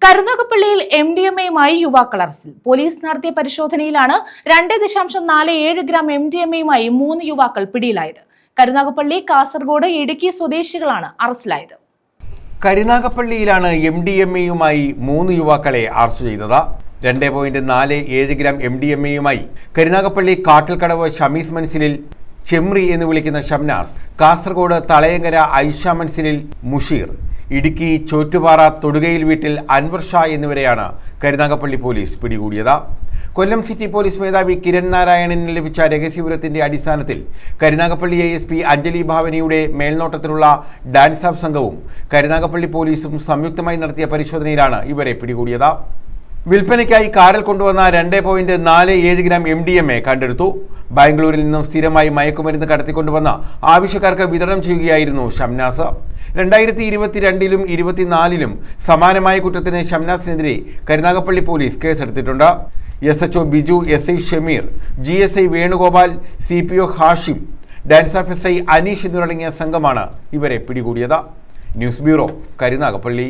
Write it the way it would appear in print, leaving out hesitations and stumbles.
കരുനാഗപ്പള്ളിയിൽ MDMA-യുമായി യുവാക്കൾ അറസ്റ്റിൽ. പോലീസ് നടത്തിയ പരിശോധനയിലാണ് 2.47 ഗ്രാം MDMA-യുമായി 3 യുവാക്കൾ പിടിയിലായത്. കരുനാഗപ്പള്ളി, കാസർഗോഡ്, ഇടുക്കി സ്വദേശികളാണ് അറസ്റ്റിലായത്. കരുനാഗപ്പള്ളിയിലാണ് MDMA-യുമായി 3 യുവാക്കളെ അറസ്റ്റ് ചെയ്തത്. 2.47 ഗ്രാം MDMA-യുമായി കരുനാഗപ്പള്ളി കാട്ടിൽക്കടവ് ഷമീസ് മൻസിലിൽ ചെമ്രി എന്ന് വിളിക്കുന്ന ഷംനാസ്, കാസർഗോഡ് തളയങ്കര ഐഷ മൻസിലിൽ മുഷീർ, ഇടുക്കി ചോറ്റുപാറ തൊടുകയിൽ വീട്ടിൽ അൻവർ ഷാ എന്നിവരെയാണ് കരുനാഗപ്പള്ളി പോലീസ് പിടികൂടിയത്. കൊല്ലം സിറ്റി പോലീസ് മേധാവി കിരൺ നാരായണന് ലഭിച്ച രഹസ്യവിവരത്തിന്റെ അടിസ്ഥാനത്തിൽ കരുനാഗപ്പള്ളി ASP അഞ്ജലി ഭാവനയുടെ മേൽനോട്ടത്തിലുള്ള ഡാൻസ് ഓഫ് സംഘവും കരുനാഗപ്പള്ളി പോലീസും സംയുക്തമായി നടത്തിയ പരിശോധനയിലാണ് ഇവരെ പിടികൂടിയത്. വിൽപ്പനയ്ക്കായി കാറിൽ കൊണ്ടുവന്ന 2.47 ഗ്രാം MDMA കണ്ടെടുത്തു. ബാംഗ്ലൂരിൽ നിന്നും സ്ഥിരമായി മയക്കുമരുന്ന് കടത്തിക്കൊണ്ടുവന്ന ആവശ്യക്കാർക്ക് വിതരണം ചെയ്യുകയായിരുന്നു ഷംനാസ്. 2022-ലും 2024-ലും സമാനമായ കുറ്റത്തിന് ഷംനാസിനെതിരെ കരുനാഗപ്പള്ളി പോലീസ് കേസെടുത്തിട്ടുണ്ട്. SHO Biju, SI Shameer, GSI Venugopal, CPO Hashim, dance of SI Aneesh എന്നിവരടങ്ങിയ സംഘമാണ് ഇവരെ പിടികൂടിയത്. News bureau, Karunagappally.